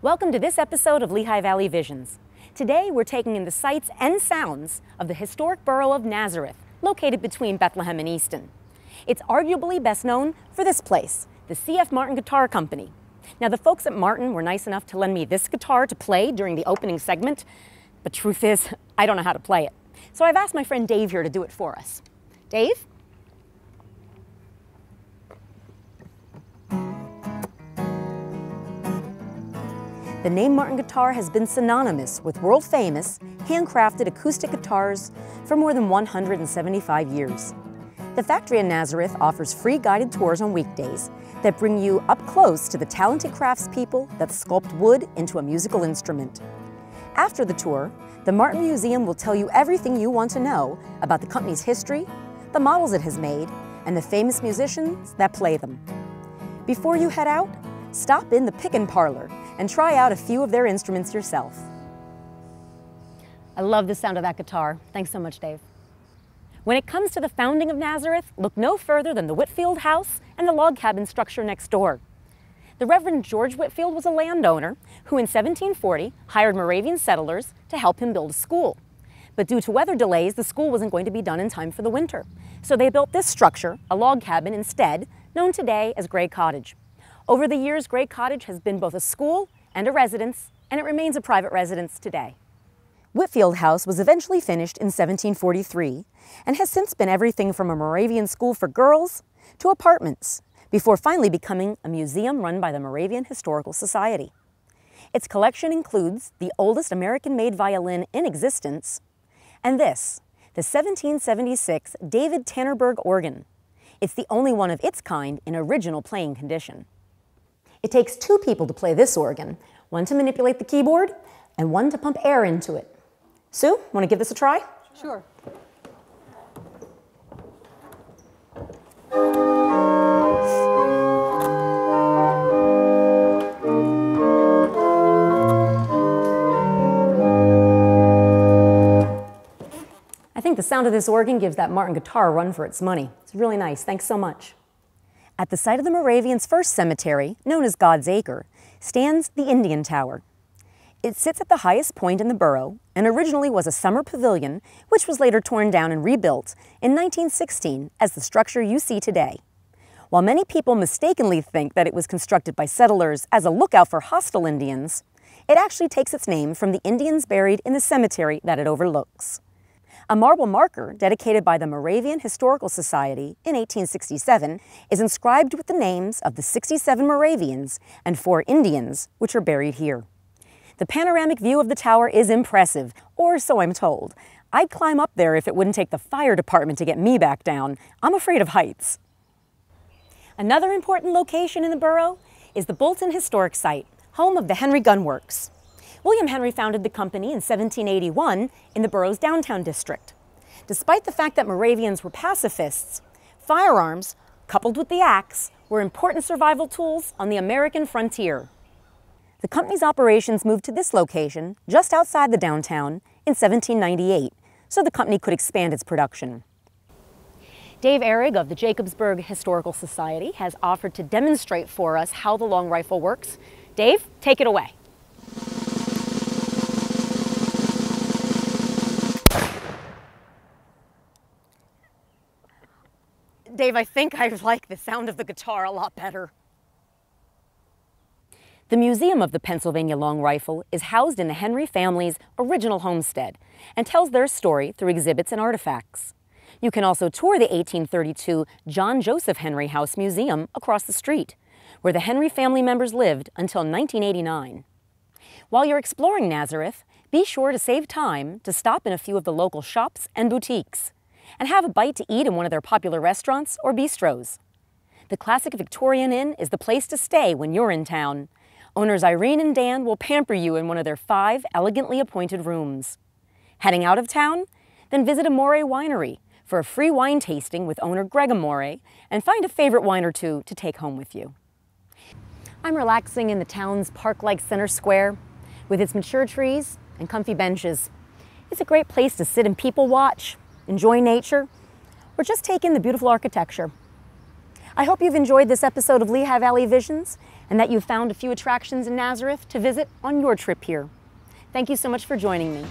Welcome to this episode of Lehigh Valley Visions. Today we're taking in the sights and sounds of the historic borough of Nazareth, located between Bethlehem and Easton. It's arguably best known for this place, the C.F. Martin Guitar Company. Now, the folks at Martin were nice enough to lend me this guitar to play during the opening segment, but truth is, I don't know how to play it. So I've asked my friend Dave here to do it for us. Dave? The name Martin Guitar has been synonymous with world-famous, handcrafted acoustic guitars for more than 175 years. The factory in Nazareth offers free guided tours on weekdays that bring you up close to the talented craftspeople that sculpt wood into a musical instrument. After the tour, the Martin Museum will tell you everything you want to know about the company's history, the models it has made, and the famous musicians that play them. Before you head out, stop in the Pick and Parlor and try out a few of their instruments yourself. I love the sound of that guitar. Thanks so much, Dave. When it comes to the founding of Nazareth, look no further than the Whitfield House and the log cabin structure next door. The Reverend George Whitfield was a landowner who in 1740 hired Moravian settlers to help him build a school. But due to weather delays, the school wasn't going to be done in time for the winter. So they built this structure, a log cabin instead, known today as Gray Cottage. Over the years, Gray Cottage has been both a school and a residence, and it remains a private residence today. Whitfield House was eventually finished in 1743 and has since been everything from a Moravian school for girls to apartments, before finally becoming a museum run by the Moravian Historical Society. Its collection includes the oldest American-made violin in existence, and this, the 1776 David Tannerberg organ. It's the only one of its kind in original playing condition. It takes two people to play this organ, one to manipulate the keyboard and one to pump air into it. Sue, want to give this a try? Sure. I think the sound of this organ gives that Martin guitar a run for its money. It's really nice. Thanks so much. At the site of the Moravians' first cemetery, known as God's Acre, stands the Indian Tower. It sits at the highest point in the borough and originally was a summer pavilion, which was later torn down and rebuilt in 1916 as the structure you see today. While many people mistakenly think that it was constructed by settlers as a lookout for hostile Indians, it actually takes its name from the Indians buried in the cemetery that it overlooks. A marble marker dedicated by the Moravian Historical Society in 1867 is inscribed with the names of the 67 Moravians and 4 Indians which are buried here. The panoramic view of the tower is impressive, or so I'm told. I'd climb up there if it wouldn't take the fire department to get me back down. I'm afraid of heights. Another important location in the borough is the Bolton Historic Site, home of the Henry Gun Works. William Henry founded the company in 1781 in the borough's downtown district. Despite the fact that Moravians were pacifists, firearms, coupled with the axe, were important survival tools on the American frontier. The company's operations moved to this location, just outside the downtown, in 1798, so the company could expand its production. Dave Ehrig of the Jacobsburg Historical Society has offered to demonstrate for us how the long rifle works. Dave, take it away. Dave, I think I like the sound of the guitar a lot better. The Museum of the Pennsylvania Long Rifle is housed in the Henry family's original homestead and tells their story through exhibits and artifacts. You can also tour the 1832 John Joseph Henry House Museum across the street, where the Henry family members lived until 1989. While you're exploring Nazareth, be sure to save time to stop in a few of the local shops and boutiques and have a bite to eat in one of their popular restaurants or bistros. The classic Victorian Inn is the place to stay when you're in town. Owners Irene and Dan will pamper you in one of their 5 elegantly appointed rooms. Heading out of town? Then visit Amore Winery for a free wine tasting with owner Greg Amore and find a favorite wine or two to take home with you. I'm relaxing in the town's park-like center square with its mature trees and comfy benches. It's a great place to sit and people watch, enjoy nature, or just take in the beautiful architecture. I hope you've enjoyed this episode of Lehigh Valley Visions and that you've found a few attractions in Nazareth to visit on your trip here. Thank you so much for joining me.